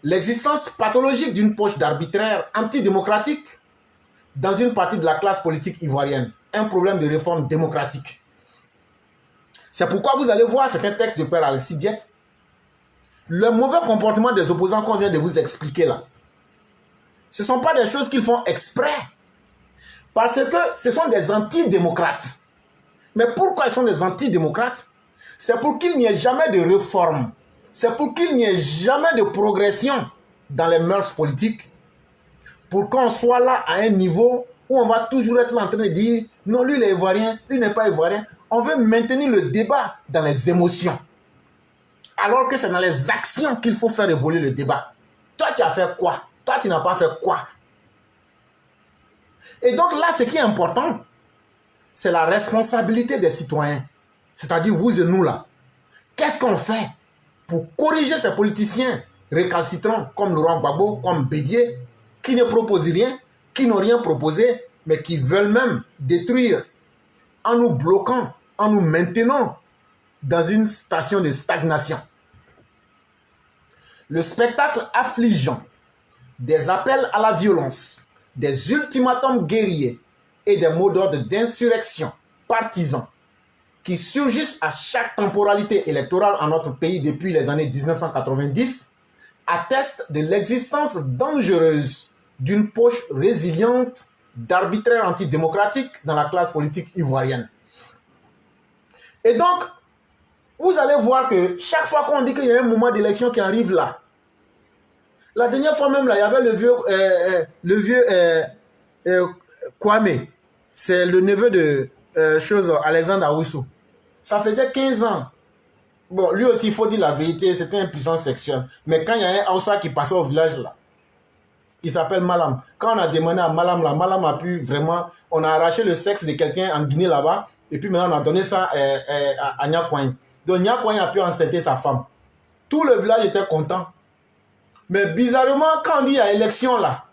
l'existence pathologique d'une poche d'arbitraire antidémocratique dans une partie de la classe politique ivoirienne. Un problème de réforme démocratique. C'est pourquoi vous allez voir certains textes de Père Alexis Diette. Le mauvais comportement des opposants qu'on vient de vous expliquer là, ce ne sont pas des choses qu'ils font exprès. Parce que ce sont des antidémocrates. Mais pourquoi ils sont des antidémocrates? C'est pour qu'il n'y ait jamais de réforme. C'est pour qu'il n'y ait jamais de progression dans les mœurs politiques. Pour qu'on soit là à un niveau où on va toujours être là en train de dire non, lui il est ivoirien, lui n'est pas ivoirien. On veut maintenir le débat dans les émotions. Alors que c'est dans les actions qu'il faut faire évoluer le débat. Toi, tu as fait quoi? Toi, tu n'as pas fait quoi? Et donc là, ce qui est important, c'est la responsabilité des citoyens. C'est-à-dire vous et nous là. Qu'est-ce qu'on fait pour corriger ces politiciens récalcitrants comme Laurent Gbagbo, comme Bédié, qui ne proposent rien, qui n'ont rien proposé, mais qui veulent même détruire en nous bloquant, en nous maintenant dans une station de stagnation. Le spectacle affligeant des appels à la violence, des ultimatums guerriers et des mots d'ordre d'insurrection partisans qui surgissent à chaque temporalité électorale en notre pays depuis les années 1990 attestent de l'existence dangereuse d'une poche résiliente d'arbitraire antidémocratique dans la classe politique ivoirienne. Et donc, vous allez voir que chaque fois qu'on dit qu'il y a un moment d'élection qui arrive là, la dernière fois même là, il y avait le vieux Kwame, c'est le neveu de Alexandre Aoussou. Ça faisait 15 ans. Bon, lui aussi, il faut dire la vérité, c'était une puissance sexuelle. Mais quand il y a un Aoussa qui passait au village là, il s'appelle Malam. Quand on a demandé à Malam là, Malam a pu vraiment, on a arraché le sexe de quelqu'un en Guinée là-bas, et puis maintenant on a donné ça à Nyakouane. Donc Nyakouane a pu enceinter sa femme. Tout le village était content. Mais bizarrement, quand on dit il y a élection là,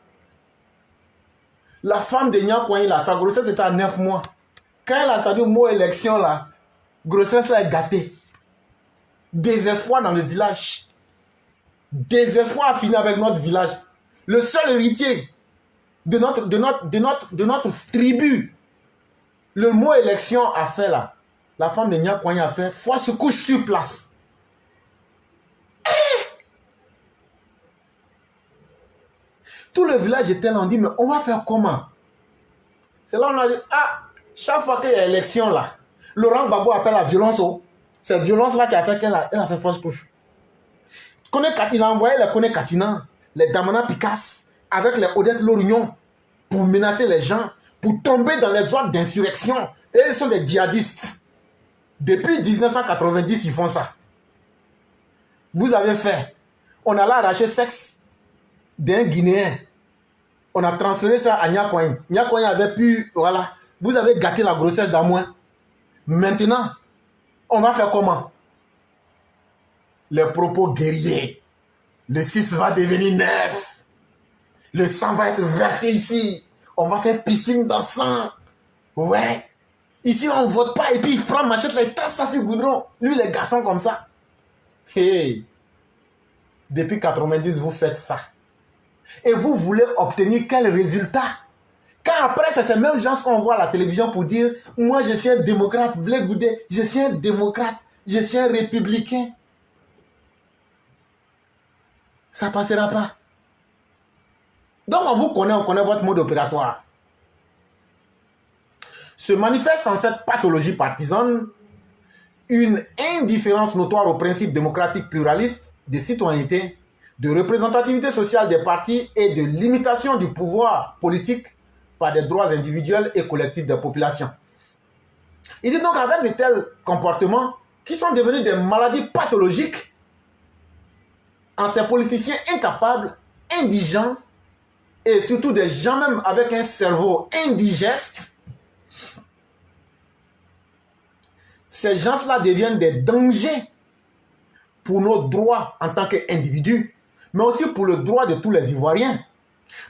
la femme de Nyakouane là, sa grossesse était à 9 mois. Quand elle a entendu le mot élection là, grossesse là est gâtée. Désespoir dans le village. Désespoir a fini avec notre village. Le seul héritier de notre tribu, le mot élection a fait là. La femme de Nyakouane a fait fausse couche sur place. Tout le village était là, on dit, mais on va faire comment? C'est là on a dit, ah, chaque fois qu'il y a élection là, Laurent Gbagbo appelle la violence. C'est violence là qui a fait qu'elle a fait fausse couche. Il a envoyé les Kone Katina, les Damana Picasse, avec les Odette Lorignon, pour menacer les gens, pour tomber dans les ordres d'insurrection. Et ils sont des djihadistes. Depuis 1990, ils font ça. Vous avez fait. On a là arraché sexe d'un Guinéen. On a transféré ça à Nyakouane. Nyakouane avait pu, voilà, vous avez gâté la grossesse d'Amoin. Maintenant, on va faire comment? Les propos guerriers. Le 6 va devenir 9. Le sang va être versé ici. On va faire piscine de sang. Ouais. Ici, on ne vote pas et puis il prend machette, là, il tasse ça sur le goudron. Lui, les garçons comme ça. Hey. Depuis 90, vous faites ça. Et vous voulez obtenir quel résultat? Quand après, c'est ces mêmes gens qu'on voit à la télévision pour dire « Moi, je suis un démocrate, Blé Goudé, je suis un démocrate, je suis un républicain. » Ça ne passera pas. Donc, on connaît votre mode opératoire. Se manifeste en cette pathologie partisane une indifférence notoire aux principes démocratiques pluralistes de citoyenneté, de représentativité sociale des partis et de limitation du pouvoir politique par des droits individuels et collectifs des populations. Il dit donc avec de tels comportements qui sont devenus des maladies pathologiques en ces politiciens incapables, indigents et surtout des gens même avec un cerveau indigeste, ces gens-là deviennent des dangers pour nos droits en tant qu'individus, mais aussi pour le droit de tous les Ivoiriens.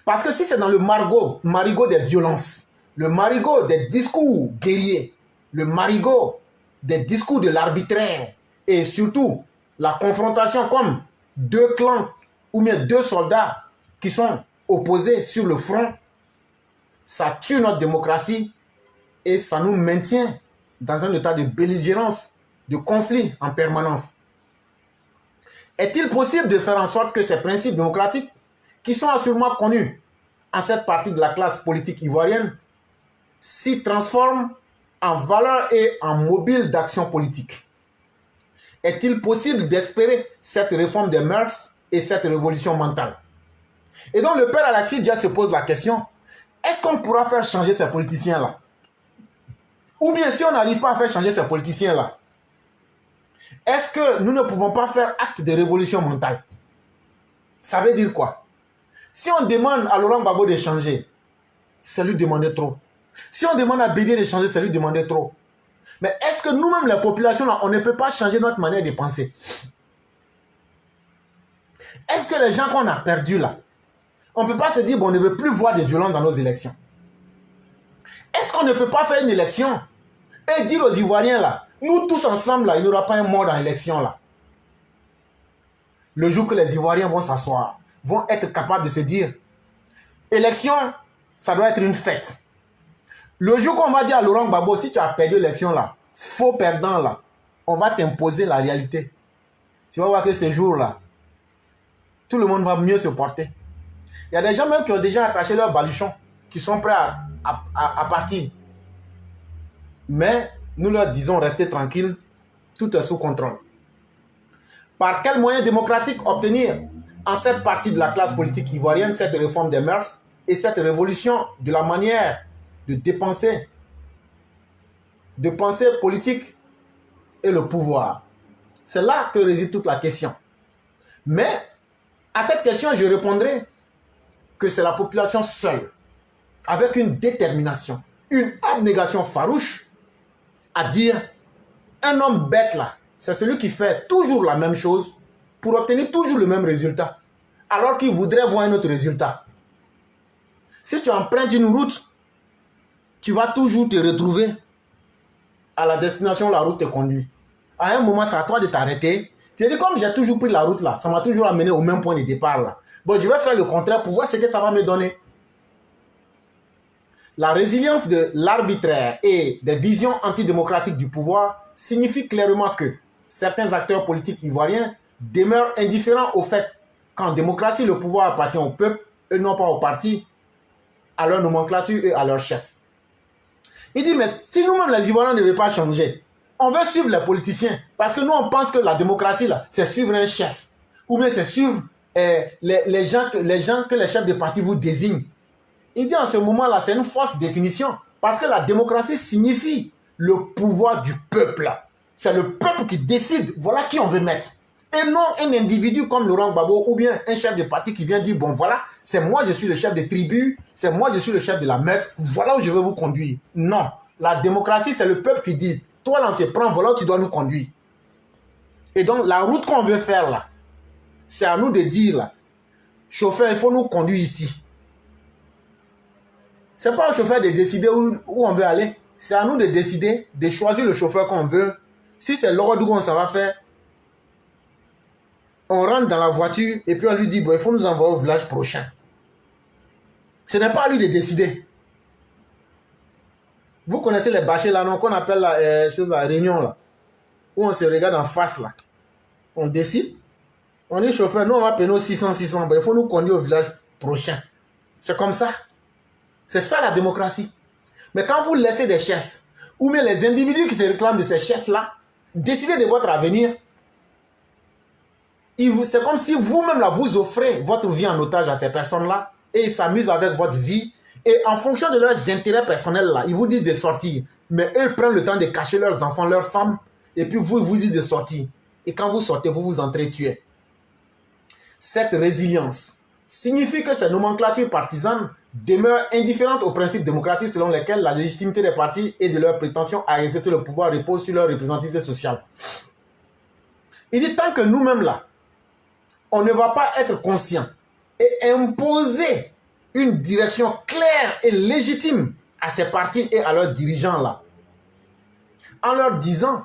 Parce que si c'est dans le marigot des violences, le marigot des discours guerriers, le marigot des discours de l'arbitraire, et surtout la confrontation comme deux clans ou bien 2 soldats qui sont opposés sur le front, ça tue notre démocratie et ça nous maintient dans un état de belligérance, de conflit en permanence. Est-il possible de faire en sorte que ces principes démocratiques, qui sont assurément connus en cette partie de la classe politique ivoirienne, s'y transforment en valeurs et en mobiles d'action politique? Est-il possible d'espérer cette réforme des mœurs et cette révolution mentale? Et donc le père Alassane Dia se pose la question, est-ce qu'on pourra faire changer ces politiciens-là? Ou bien si on n'arrive pas à faire changer ces politiciens-là, est-ce que nous ne pouvons pas faire acte de révolution mentale? Ça veut dire quoi? Si on demande à Laurent Gbagbo de changer, c'est lui demander trop. Si on demande à Bédié de changer, c'est lui demander trop. Mais est-ce que nous-mêmes, la population, là, on ne peut pas changer notre manière de penser? Est-ce que les gens qu'on a perdus là, on ne peut pas se dire, bon, on ne veut plus voir de violence dans nos élections? Est-ce qu'on ne peut pas faire une élection et dire aux Ivoiriens là, nous tous ensemble là, il n'y aura pas un mort dans l'élection là? Le jour que les Ivoiriens vont s'asseoir, vont être capables de se dire, élection, ça doit être une fête. Le jour qu'on va dire à Laurent Gbagbo, si tu as perdu l'élection là, faux perdant là, on va t'imposer la réalité. Tu vas voir que ce jour-là, tout le monde va mieux se porter. Il y a des gens même qui ont déjà attaché leur baluchon, qui sont prêts à partir. Mais nous leur disons, restez tranquilles, tout est sous contrôle. Par quel moyen démocratique obtenir en cette partie de la classe politique ivoirienne cette réforme des mœurs et cette révolution de la manière de dépenser, de penser politique et le pouvoir? C'est là que réside toute la question. Mais à cette question, je répondrai que c'est la population seule, avec une détermination, une abnégation farouche, à dire un homme bête là, c'est celui qui fait toujours la même chose pour obtenir toujours le même résultat, alors qu'il voudrait voir un autre résultat. Si tu empruntes une route, tu vas toujours te retrouver à la destination où la route te conduit. À un moment, c'est à toi de t'arrêter. Tu dis, comme j'ai toujours pris la route là, ça m'a toujours amené au même point de départ là. Bon, je vais faire le contraire pour voir ce que ça va me donner. La résilience de l'arbitraire et des visions antidémocratiques du pouvoir signifie clairement que certains acteurs politiques ivoiriens demeurent indifférents au fait qu'en démocratie, le pouvoir appartient au peuple et non pas au parti, à leur nomenclature et à leur chef. Il dit, mais si nous-mêmes les Ivoiriens ne veulent pas changer, on veut suivre les politiciens, parce que nous on pense que la démocratie là, c'est suivre un chef, ou bien c'est suivre les gens que les chefs de parti vous désignent. Il dit en ce moment-là, c'est une fausse définition, parce que la démocratie signifie le pouvoir du peuple. C'est le peuple qui décide, voilà qui on veut mettre. Et non un individu comme Laurent Gbagbo ou bien un chef de parti qui vient dire, bon voilà, c'est moi je suis le chef des tribus, c'est moi je suis le chef de la Mecque, voilà où je veux vous conduire. Non, la démocratie c'est le peuple qui dit, toi là on te prend, voilà où tu dois nous conduire. Et donc la route qu'on veut faire là, c'est à nous de dire là, chauffeur il faut nous conduire ici. C'est pas au chauffeur de décider où on veut aller. C'est à nous de décider, de choisir le chauffeur qu'on veut. Si c'est l'ordre où on s'en va faire, on rentre dans la voiture et puis on lui dit, bon, il faut nous envoyer au village prochain. Ce n'est pas à lui de décider. Vous connaissez les bâchers là, non, qu'on appelle la réunion là, où on se regarde en face là. On décide. On dit, chauffeur, nous on va payer nos 600, ben, il faut nous conduire au village prochain. C'est comme ça. C'est ça la démocratie. Mais quand vous laissez des chefs, ou même les individus qui se réclament de ces chefs-là, décider de votre avenir, c'est comme si vous-même là, vous offrez votre vie en otage à ces personnes-là, et ils s'amusent avec votre vie, et en fonction de leurs intérêts personnels, là, ils vous disent de sortir, mais eux prennent le temps de cacher leurs enfants, leurs femmes, et puis vous, ils vous disent de sortir. Et quand vous sortez, vous vous entretuez. Cette résilience signifie que ces nomenclatures partisanes demeurent indifférentes aux principes démocratiques selon lesquels la légitimité des partis et de leurs prétentions à exercer le pouvoir repose sur leur représentativité sociale. Il dit, tant que nous-mêmes là, on ne va pas être conscient et imposer une direction claire et légitime à ces partis et à leurs dirigeants là, en leur disant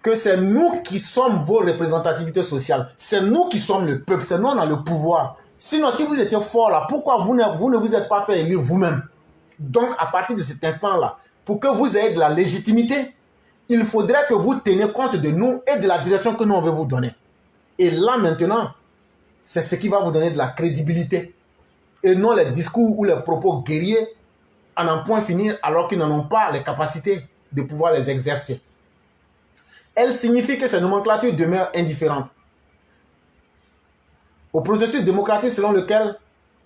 que c'est nous qui sommes vos représentativités sociales. C'est nous qui sommes le peuple. C'est nous qui avons le pouvoir. Sinon, si vous étiez fort là, pourquoi vous ne vous êtes pas fait élire vous-même? Donc, à partir de cet instant-là, pour que vous ayez de la légitimité, il faudrait que vous teniez compte de nous et de la direction que nous on veut vous donner. Et là, maintenant, c'est ce qui va vous donner de la crédibilité. Et non les discours ou les propos guerriers à n'en point finir alors qu'ils n'en ont pas les capacités de pouvoir les exercer. Elle signifie que ces nomenclatures demeurent indifférentes au processus démocratique selon lequel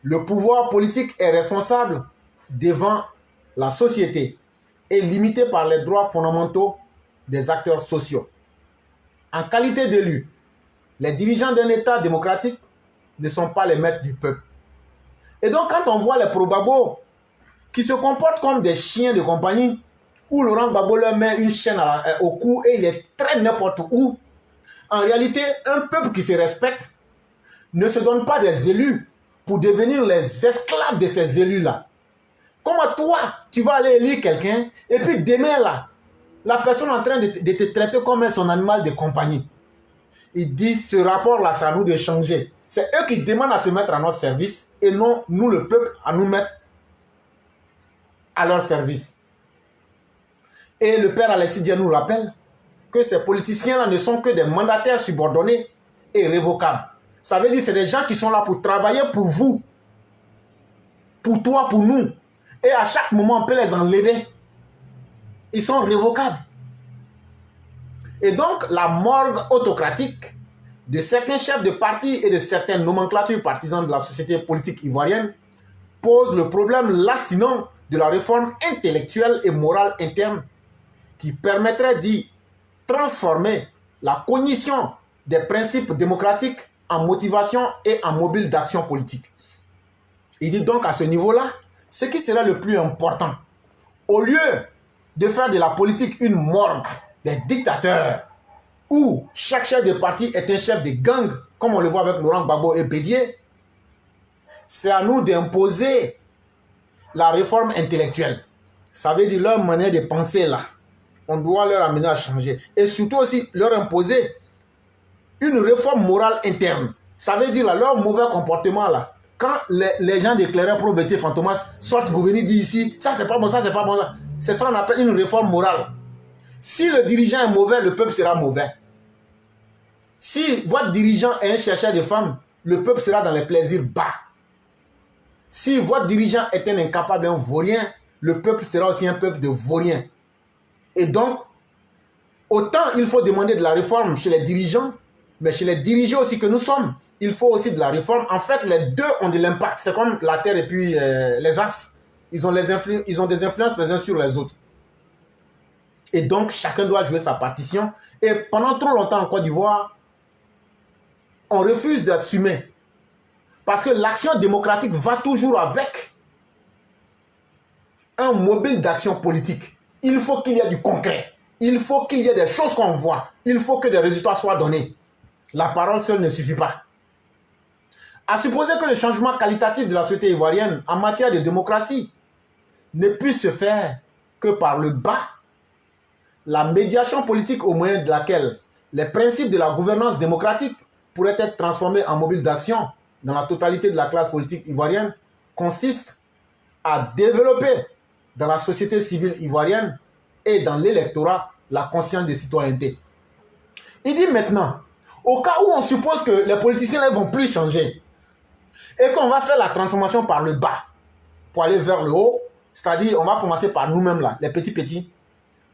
le pouvoir politique est responsable devant la société et limité par les droits fondamentaux des acteurs sociaux. En qualité d'élus, les dirigeants d'un État démocratique ne sont pas les maîtres du peuple. Et donc, quand on voit les pro-Gbagbo qui se comportent comme des chiens de compagnie, où Laurent Gbagbo leur met une chaîne au cou et il les traîne n'importe où, en réalité, un peuple qui se respecte ne se donne pas des élus pour devenir les esclaves de ces élus-là. Comment toi, tu vas aller élire quelqu'un et puis demain, là, la personne est en train de te traiter comme son animal de compagnie. Ils disent, ce rapport-là, c'est à nous de changer. C'est eux qui demandent à se mettre à notre service et non nous, le peuple, à nous mettre à leur service. Et le père Alexis Dia nous rappelle que ces politiciens-là ne sont que des mandataires subordonnés et révocables. Ça veut dire que c'est des gens qui sont là pour travailler pour vous, pour toi, pour nous. Et à chaque moment, on peut les enlever. Ils sont révocables. Et donc, la morgue autocratique de certains chefs de parti et de certaines nomenclatures partisanes de la société politique ivoirienne pose le problème lancinant de la réforme intellectuelle et morale interne qui permettrait d'y transformer la cognition des principes démocratiques en motivation et en mobile d'action politique. Il dit donc à ce niveau-là, ce qui sera le plus important, au lieu de faire de la politique une morgue des dictateurs, où chaque chef de parti est un chef de gang, comme on le voit avec Laurent Gbagbo et Bédié, c'est à nous d'imposer la réforme intellectuelle. Ça veut dire leur manière de penser là. On doit leur amener à changer. Et surtout aussi leur imposer une réforme morale interne. Ça veut dire là, leur mauvais comportement là. Quand les gens déclaraient probité fantomas sortent pour venir dire ici, ça c'est pas bon, ça c'est pas bon. C'est ça qu'on appelle une réforme morale. Si le dirigeant est mauvais, le peuple sera mauvais. Si votre dirigeant est un chercheur de femmes, le peuple sera dans les plaisirs bas. Si votre dirigeant est un incapable, un vaurien, le peuple sera aussi un peuple de vauriens. Et donc, autant il faut demander de la réforme chez les dirigeants, mais chez les dirigeants aussi que nous sommes, il faut aussi de la réforme. En fait, les deux ont de l'impact. C'est comme la Terre et puis les astres. Ils ont des influences les uns sur les autres. Et donc, chacun doit jouer sa partition. Et pendant trop longtemps en Côte d'Ivoire, on refuse d'assumer. Parce que l'action démocratique va toujours avec un mobile d'action politique. Il faut qu'il y ait du concret. Il faut qu'il y ait des choses qu'on voit. Il faut que des résultats soient donnés. La parole seule ne suffit pas. À supposer que le changement qualitatif de la société ivoirienne en matière de démocratie ne puisse se faire que par le bas, la médiation politique au moyen de laquelle les principes de la gouvernance démocratique pourraient être transformés en mobile d'action dans la totalité de la classe politique ivoirienne consiste à développer dans la société civile ivoirienne et dans l'électorat la conscience des citoyennetés. Il dit maintenant, au cas où on suppose que les politiciens ne vont plus changer et qu'on va faire la transformation par le bas pour aller vers le haut, c'est-à-dire on va commencer par nous-mêmes là, les petits,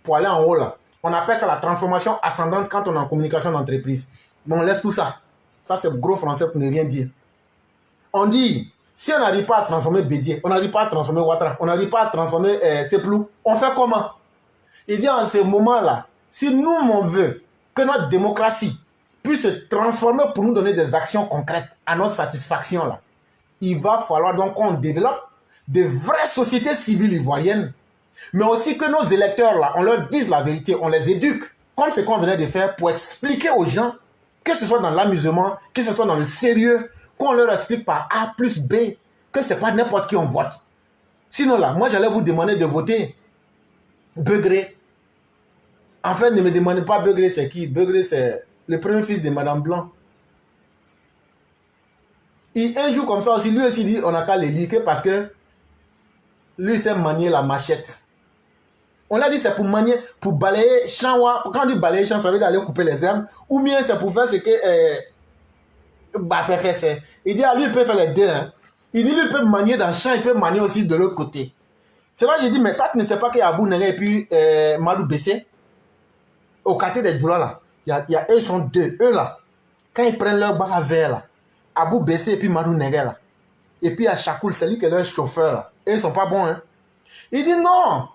pour aller en haut là. On appelle ça la transformation ascendante quand on est en communication d'entreprise. Mais on laisse tout ça. Ça c'est gros français pour ne rien dire. On dit, si on n'arrive pas à transformer Bédié, on n'arrive pas à transformer Ouattara, on n'arrive pas à transformer Seplou, on fait comment? Il dit en ce moment-là, si nous on veut que notre démocratie puisse se transformer pour nous donner des actions concrètes à notre satisfaction là, il va falloir donc qu'on développe de vraies sociétés civiles ivoiriennes, mais aussi que nos électeurs là, on leur dise la vérité, on les éduque, comme ce qu'on venait de faire pour expliquer aux gens, que ce soit dans l'amusement, que ce soit dans le sérieux, qu'on leur explique par A plus B que ce n'est pas n'importe qui on vote. Sinon là, moi j'allais vous demander de voter Begré. En fait, ne me demandez pas Begré, c'est qui. Begré, c'est le premier fils de Madame Blanc. Et un jour comme ça aussi, lui aussi dit, on n'a qu'à les liquer parce que lui, il sait manier la machette. On l'a dit, c'est pour manier, pour balayer champ. Quand on dit balayer champ, ça veut dire aller couper les herbes. Ou bien c'est pour faire ce que Mbappé fait. Il dit, lui, il peut faire les deux. Hein. Il dit, lui, il peut manier dans le champ, il peut manier aussi de l'autre côté. C'est là que j'ai dit, mais toi, tu ne sais pas qu'il y a Abou Nere et puis Madou Bessé. Au quartier des Djoula, là. Eux, ils sont deux. Eux, là, quand ils prennent leur bar à verre, là, Abou Bessé et puis Madou Nere, là. Et puis, à Chakoul, c'est lui qui est leur chauffeur, là. Et ils ne sont pas bons, hein. Il dit non.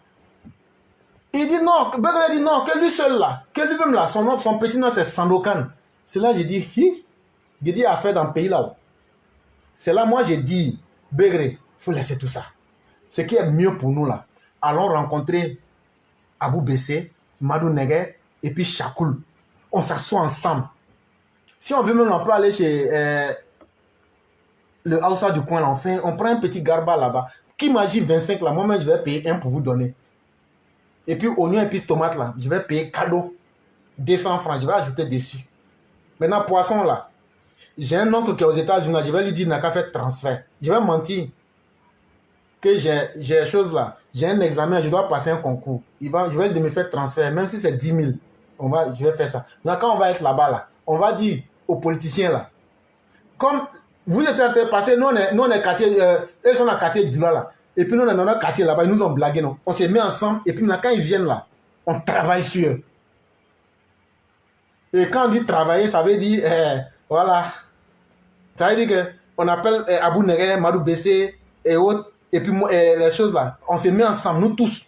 Il dit non. Begré dit non, que lui seul, là. Que lui-même, là, son petit nom, c'est Sandokan. C'est là que j'ai dit, j'ai dit affaire dans le pays, là. C'est là, moi, j'ai dit, Begré, il faut laisser tout ça. Ce qui est mieux pour nous, là. Allons rencontrer Abou Bessé, Madou Nere et puis Chakoul. On s'assoit ensemble. Si on veut même, on peut aller chez le Hausa du coin, là. On prend un petit garba là-bas. Qui m'agit 25 là, moi-même, je vais payer un pour vous donner. Et puis, oignon et puis tomate là, je vais payer cadeau. 200 francs, je vais ajouter dessus. Maintenant, poisson là. J'ai un oncle qui est aux États-Unis, je vais lui dire, n'a qu'à faire transfert. Je vais mentir que j'ai chose là. J'ai un examen, je dois passer un concours. Je vais me faire transfert, même si c'est 10 000. Je vais faire ça. Maintenant, quand on va être là-bas, là, on va dire aux politiciens là, comme vous êtes en train de passer, nous on est quartier, eux sont dans le quartier du là. Et puis nous on est dans notre quartier là-bas, ils nous ont blagué, non. On s'est mis ensemble, et puis quand ils viennent là, on travaille sur eux. Et quand on dit travailler, ça veut dire, voilà. Ça veut dire qu'on appelle Abou Nere, Madou Bessé et autres, et puis les choses là, on se met ensemble, nous tous.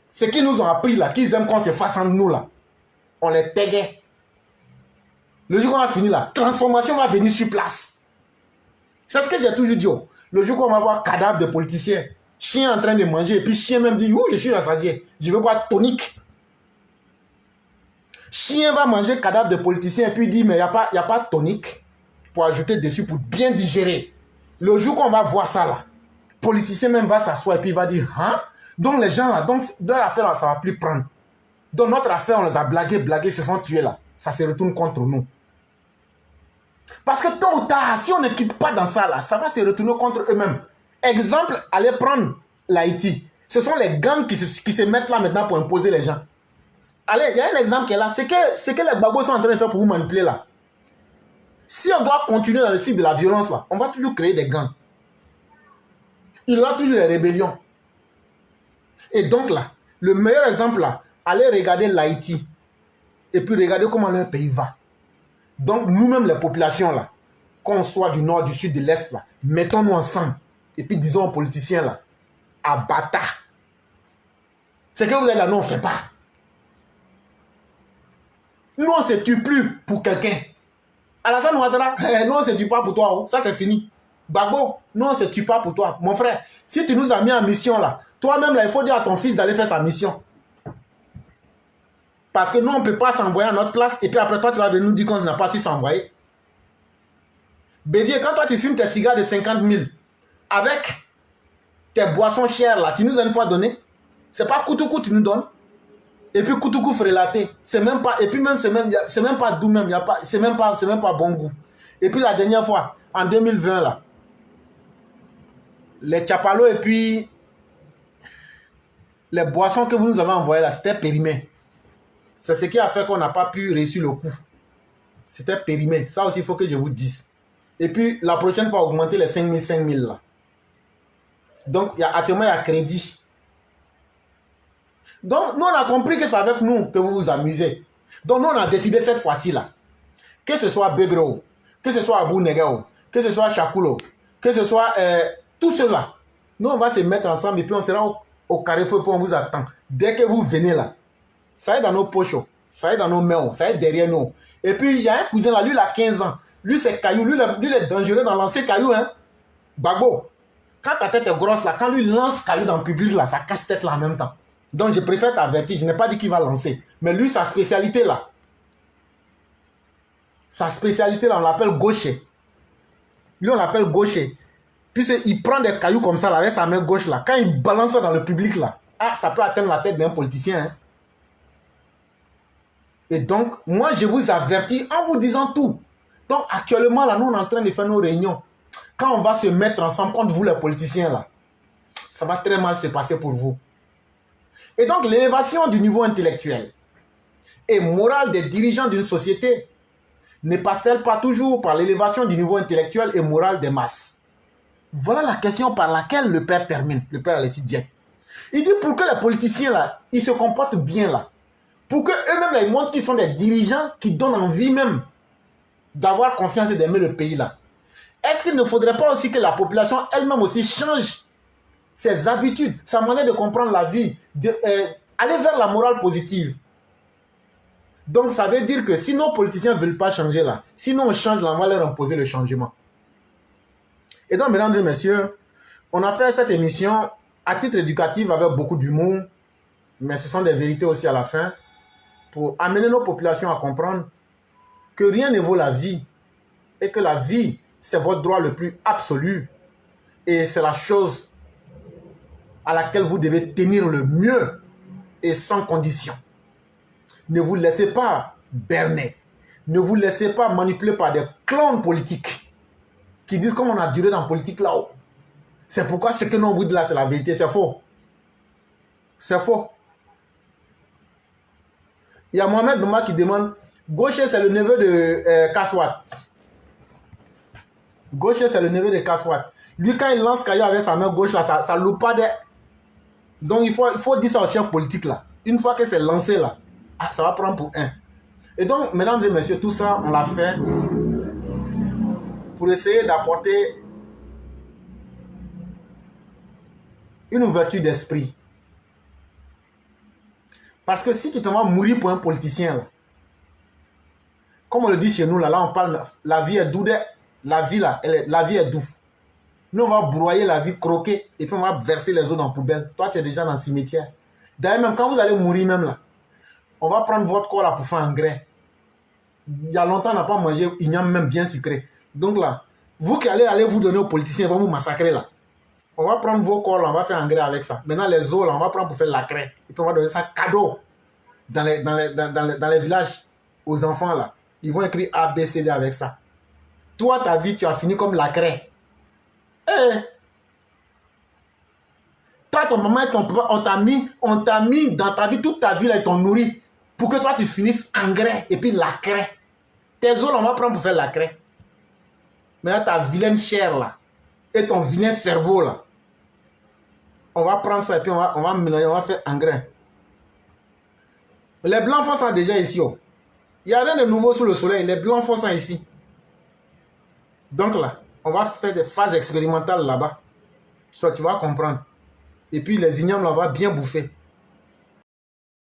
Ce qu'ils nous ont appris là, qu'ils aiment qu'on se fasse entre nous là, on les taguait. Le jour qu'on va finir là, transformation va venir sur place. C'est ce que j'ai toujours dit. Le jour qu'on va voir cadavre de politiciens, chien en train de manger, et puis chien même dit, ouh, je suis rassasié, je veux boire tonique. Chien va manger cadavre de politicien, et puis dit, mais il n'y a pas de tonique pour ajouter dessus, pour bien digérer. Le jour qu'on va voir ça là, politicien même va s'asseoir, et puis il va dire, hein? Donc les gens là, donc leur affaire là, ça ne va plus prendre. Donc notre affaire, on les a blagués, se sont tués là. Ça se retourne contre nous. Parce que tôt ou tard, si on ne quitte pas dans ça, là, ça va se retourner contre eux-mêmes. Exemple, allez prendre l'Haïti. Ce sont les gangs qui se mettent là maintenant pour imposer les gens. Allez, il y a un exemple qui est là. C'est que les babos sont en train de faire pour vous manipuler là. Si on doit continuer dans le cycle de la violence là, on va toujours créer des gangs. Il y aura toujours des rébellions. Et donc là, le meilleur exemple là, allez regarder l'Haïti. Et puis regardez comment leur pays va. Donc, nous-mêmes, les populations, là, qu'on soit du nord, du sud, de l'est, là, mettons-nous ensemble. Et puis, disons aux politiciens, là, à bata. C'est que vous êtes là, nous, on ne fait pas. Nous, on ne se tue plus pour quelqu'un. Alassane Ouattara, nous, on ne se tue pas pour toi. Oh. Ça, c'est fini. Gbagbo, nous, on ne se tue pas pour toi. Mon frère, si tu nous as mis en mission, là, toi-même, là, il faut dire à ton fils d'aller faire sa mission. Parce que nous, on ne peut pas s'envoyer à notre place. Et puis après, toi, tu vas venir nous dire qu'on n'a pas su s'envoyer. Bédier, quand toi, tu fumes tes cigares de 50 000, avec tes boissons chères, là, tu nous as une fois donné. C'est pas Koutoukou, tu nous donnes. Et puis Koutoukou frélaté. C'est même pas, et puis même, c'est même pas doux même. C'est même pas bon goût. Et puis la dernière fois, en 2020, là, les chapalos et puis les boissons que vous nous avez envoyées, là, c'était périmé. C'est ce qui a fait qu'on n'a pas pu réussir le coup. C'était périmé. Ça aussi, il faut que je vous dise. Et puis, la prochaine fois, augmenter les 5 000 là. Donc, actuellement, il y a crédit. Donc, nous, on a compris que c'est avec nous que vous vous amusez. Donc, nous, on a décidé cette fois-ci, là. Que ce soit Begro, que ce soit Abou Nere, que ce soit Chakoul, que ce soit tout cela. Nous, on va se mettre ensemble et puis on sera au carrefour pour on vous attend. Dès que vous venez là, ça est dans nos poches, ça est dans nos mains, ça est derrière nous. Et puis, il y a un cousin là, lui, il a 15 ans. Lui, c'est caillou. Lui, il est dangereux dans lancer caillou, hein. Bagbo. Quand ta tête est grosse là, quand lui lance caillou dans le public là, ça casse tête là en même temps. Donc, je préfère t'avertir. Je n'ai pas dit qu'il va lancer. Mais lui, sa spécialité là. Sa spécialité là, on l'appelle gaucher. Lui, on l'appelle gaucher. Puisqu'il prend des cailloux comme ça là, avec sa main gauche là. Quand il balance ça dans le public là, ah, ça peut atteindre la tête d'un politicien, hein. Et donc, moi, je vous avertis en vous disant tout. Donc, actuellement, là, nous, on est en train de faire nos réunions. Quand on va se mettre ensemble contre vous, les politiciens, là, ça va très mal se passer pour vous. Et donc, l'élévation du niveau intellectuel et moral des dirigeants d'une société ne passe-t-elle pas toujours par l'élévation du niveau intellectuel et moral des masses? Voilà la question par laquelle le père termine, le père Alexis Dieng. Il dit pour que les politiciens, là, ils se comportent bien, là, pour qu'eux-mêmes, ils montrent qu'ils sont des dirigeants qui donnent envie même d'avoir confiance et d'aimer le pays, là. Est-ce qu'il ne faudrait pas aussi que la population elle-même aussi change ses habitudes, sa manière de comprendre la vie, aller vers la morale positive? Donc, ça veut dire que si nos politiciens ne veulent pas changer là, sinon on change là, on va leur imposer le changement. Et donc, mesdames et messieurs, on a fait cette émission à titre éducatif avec beaucoup d'humour, mais ce sont des vérités aussi à la fin, pour amener nos populations à comprendre que rien ne vaut la vie et que la vie, c'est votre droit le plus absolu et c'est la chose à laquelle vous devez tenir le mieux et sans condition. Ne vous laissez pas berner. Ne vous laissez pas manipuler par des clones politiques qui disent comme on a duré dans la politique là-haut. C'est pourquoi ce que nous vous dit là, c'est la vérité. C'est faux. C'est faux. Il y a Mohamed Bouma qui demande, Gaucher c'est le neveu de Kaswat. Gaucher c'est le neveu de Kaswat. Lui quand il lance caillou avec sa main gauche là, ça loupe pas des... Donc il faut dire ça aux chefs politiques là. Une fois que c'est lancé là, ça va prendre pour un. Et donc, mesdames et messieurs, tout ça, on l'a fait pour essayer d'apporter une ouverture d'esprit. Parce que si tu te vas mourir pour un politicien, là, comme on le dit chez nous, là on parle, la vie est douce, la vie là, la vie est douce. Nous, on va broyer la vie, croquer, et puis on va verser les eaux dans la poubelle. Toi, tu es déjà dans le cimetière. D'ailleurs, même quand vous allez mourir même là, on va prendre votre corps là pour faire un engrais. Il y a longtemps, on n'a pas mangé igname même bien sucré. Donc là, vous qui allez vous donner aux politiciens, ils vont vous massacrer là. On va prendre vos corps là, on va faire un engrais avec ça. Maintenant, les eaux là, on va prendre pour faire la craie. Et puis on va donner ça cadeau dans les villages aux enfants là. Ils vont écrire A, B, C, D avec ça. Toi, ta vie, tu as fini comme la craie. Toi, ton maman et ton papa, on t'a mis dans ta vie, toute ta vie là, ils t'ont nourri pour que toi, tu finisses engrais et puis la craie. Tes os, là, on va prendre pour faire la craie. Mais là, ta vilaine chair, là, et ton vilain cerveau, là, on va prendre ça et puis on va mélanger, on va faire engrais. Les blancs font ça déjà ici. Oh. Il n'y a rien de nouveau sous le soleil. Les blancs font ça ici. Donc là, on va faire des phases expérimentales là-bas. Ça, tu vas comprendre. Et puis les ignames, là, on va bien bouffer.